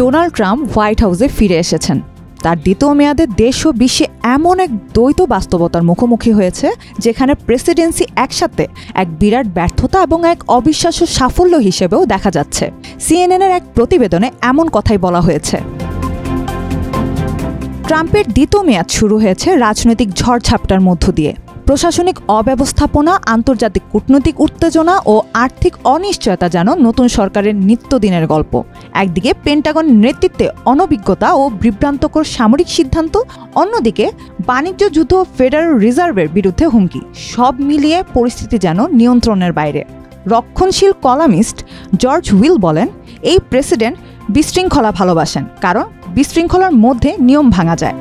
Donald Trump white হাউসে ফিরে এসেছেন। তার দ্বিতীয় মেয়াদে দেশ ও বিশ্বে এমন এক দ্বৈত বাস্তবতার মুখোমুখি হয়েছে যেখানে প্রেসিডেন্সি একসাথে এক বিরাট ব্যর্থতা এবং এক অবিশ্বাস্য সাফল্য হিসেবেও দেখা যাচ্ছে। সিএনএনের এক প্রতিবেদনে এমন কথাই বলা হয়েছে। ট্রাম্পের দ্বিতীয় মেয়াদ শুরু হয়েছে রাজনৈতিক ঝড়ঝাপটার মধ্য দিয়ে। প্রশাসনিক অব্যবস্থাপনা, আন্তর্জাতিক কূটনৈতিক উত্তেজনা ও আর্থিক অনিশ্চয়তা যেন নতুন সরকারের নিত্যদিনের গল্প। একদিকে পেন্টাগন নেতৃত্বে অনভিজ্ঞতা ও বিভ্রান্তকর সামরিক সিদ্ধান্ত, অন্যদিকে বাণিজ্য যুদ্ধ, ফেডারেল রিজার্ভের বিরুদ্ধে হুমকি। সব মিলিয়ে পরিস্থিতি যেন নিয়ন্ত্রণের বাইরে। রক্ষণশীল কলামিস্ট জর্জ উইল বলেন, এই প্রেসিডেন্ট বিশৃঙ্খলা ভালোবাসেন, কারণ বিশৃঙ্খলার মধ্যে নিয়ম ভাঙা যায়।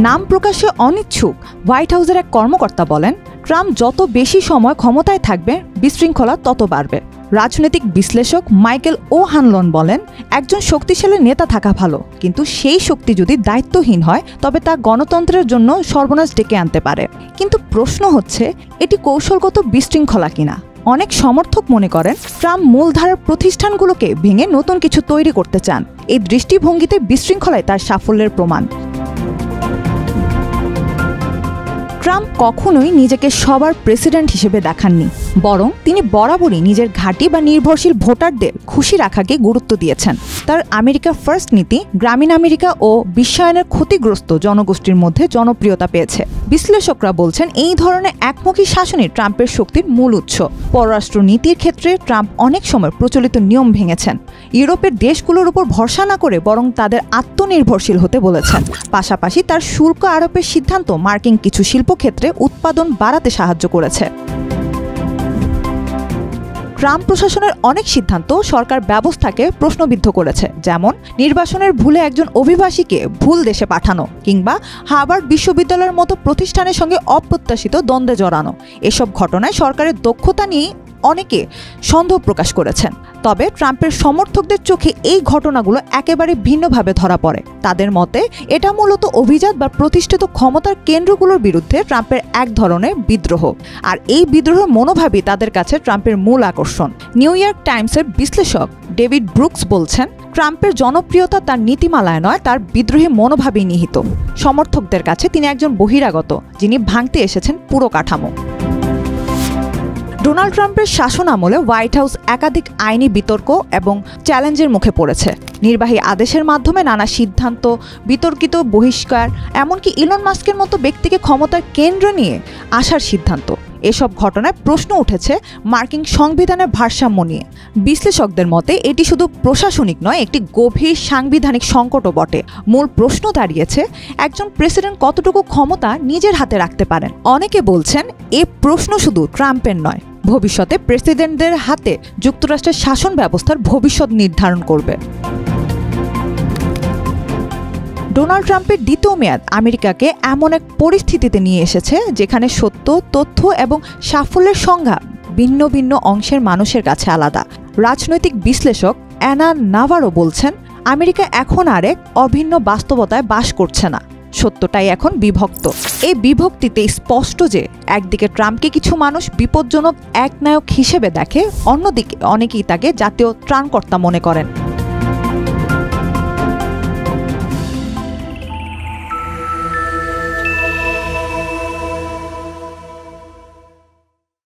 নাম প্রকাশে অনিচ্ছুক হোয়াইট হাউসের এক কর্মকর্তা বলেন, ট্রাম্প যত বেশি সময় ক্ষমতায় থাকবে বিশৃঙ্খলা তত বাড়বে। রাজনৈতিক বিশ্লেষক মাইকেল ও হানলন বলেন, একজন শক্তিশালী নেতা থাকা ভালো, কিন্তু সেই শক্তি যদি দায়িত্বহীন হয় তবে তা গণতন্ত্রের জন্য সর্বনাশ ডেকে আনতে পারে। কিন্তু প্রশ্ন হচ্ছে, এটি কৌশলগত বিশৃঙ্খলা কিনা? অনেক সমর্থক মনে করেন ট্রাম্প মূলধারার প্রতিষ্ঠানগুলোকে ভেঙে নতুন কিছু তৈরি করতে চান। এই দৃষ্টিভঙ্গিতে বিশৃঙ্খলায় তার সাফল্যের প্রমাণ। ট্রাম্প কখনোই নিজেকে সবার প্রেসিডেন্ট হিসেবে দেখাননি, বরং তিনি বরাবরই নিজের ঘাঁটি বা নির্ভরশীল ভোটারদের খুশি রাখাকে গুরুত্ব দিয়েছেন। তার আমেরিকা ফার্স্ট নীতি গ্রামীণ আমেরিকা ও বিশ্বায়নের ক্ষতিগ্রস্ত জনগোষ্ঠীর মধ্যে জনপ্রিয়তা পেয়েছে। বিশ্লেষকরা বলছেন, এই ধরনের একমুখী শাসনই ট্রাম্পের শক্তির মূল উৎস। পররাষ্ট্র নীতির ক্ষেত্রে ট্রাম্প অনেক সময় প্রচলিত নিয়ম ভেঙেছেন। ইউরোপের দেশগুলোর উপর ভরসা না করে বরং তাদের আত্মনির্ভরশীল হতে বলেছেন। পাশাপাশি তার শুল্ক আরোপের সিদ্ধান্ত মার্কিন কিছু শিল্পক্ষেত্রে উৎপাদন বাড়াতে সাহায্য করেছে। ট্রাম্প প্রশাসনের অনেক সিদ্ধান্ত সরকার ব্যবস্থাকে প্রশ্নবিদ্ধ করেছে, যেমন নির্বাচনের ভুলে একজন অভিবাসীকে ভুল দেশে পাঠানো কিংবা হার্ভার্ড বিশ্ববিদ্যালয়ের মতো প্রতিষ্ঠানের সঙ্গে অপ্রত্যাশিত দ্বন্দ্বে জড়ানো। এসব ঘটনায় সরকারের দক্ষতা নিয়ে অনেকে সন্দেহ প্রকাশ করেছেন। তবে ট্রাম্পের সমর্থকদের চোখে এই ঘটনাগুলো একেবারে ভিন্নভাবে ধরা পড়ে। তাদের মতে এটা মূলত অভিজাত বা প্রতিষ্ঠিত ক্ষমতার কেন্দ্রগুলোর বিরুদ্ধে ট্রাম্পের এক ধরনের বিদ্রোহ, আর এই বিদ্রোহের মনোভাবই তাদের কাছে ট্রাম্পের মূল আকর্ষণ। নিউ ইয়র্ক টাইমসের বিশ্লেষক ডেভিড ব্রুকস বলছেন, ট্রাম্পের জনপ্রিয়তা তার নীতিমালায় নয়, তার বিদ্রোহী মনোভাবেই নিহিত। সমর্থকদের কাছে তিনি একজন বহিরাগত, যিনি ভাঙতে এসেছেন পুরো কাঠামো। ডোনাল্ড ট্রাম্পের শাসন আমলে হোয়াইট হাউস একাধিক আইনি বিতর্ক এবং চ্যালেঞ্জের মুখে পড়েছে। নির্বাহী আদেশের মাধ্যমে নানা সিদ্ধান্ত, বিতর্কিত বহিষ্কার, এমনকি ইলন মাস্কের মতো ব্যক্তিকে ক্ষমতার কেন্দ্রে নিয়ে আসার সিদ্ধান্ত। এসব ঘটনায় প্রশ্ন উঠেছে মার্কিন সংবিধানের ভারসাম্য নিয়ে। বিশ্লেষকদের মতে এটি শুধু প্রশাসনিক নয়, একটি গভীর সাংবিধানিক সংকটও বটে। মূল প্রশ্ন দাঁড়িয়েছে, একজন প্রেসিডেন্ট কতটুকু ক্ষমতা নিজের হাতে রাখতে পারেন। অনেকে বলছেন, এ প্রশ্ন শুধু ট্রাম্পের নয়, ভবিষ্যতে প্রেসিডেন্টদের হাতে যুক্তরাষ্ট্রের শাসন ব্যবস্থার ভবিষ্যৎ নির্ধারণ করবে। ডোনাল্ড ট্রাম্পের দ্বিতীয় মেয়াদ আমেরিকাকে এমন এক পরিস্থিতিতে নিয়ে এসেছে যেখানে সত্য, তথ্য এবং সাফল্যের সংজ্ঞা ভিন্ন ভিন্ন অংশের মানুষের কাছে আলাদা। রাজনৈতিক বিশ্লেষক অ্যানা নাভারো বলছেন, আমেরিকা এখন আর এক অভিন্ন বাস্তবতায় বাস করছে না, সত্যটাই এখন বিভক্ত। এই বিভক্তিতে স্পষ্ট যে একদিকে ট্রাম্পকে কিছু মানুষ বিপজ্জনক একনায়ক হিসেবে দেখে, অন্যদিকে অনেকেই তাকে জাতীয় ত্রাণকর্তা মনে করেন।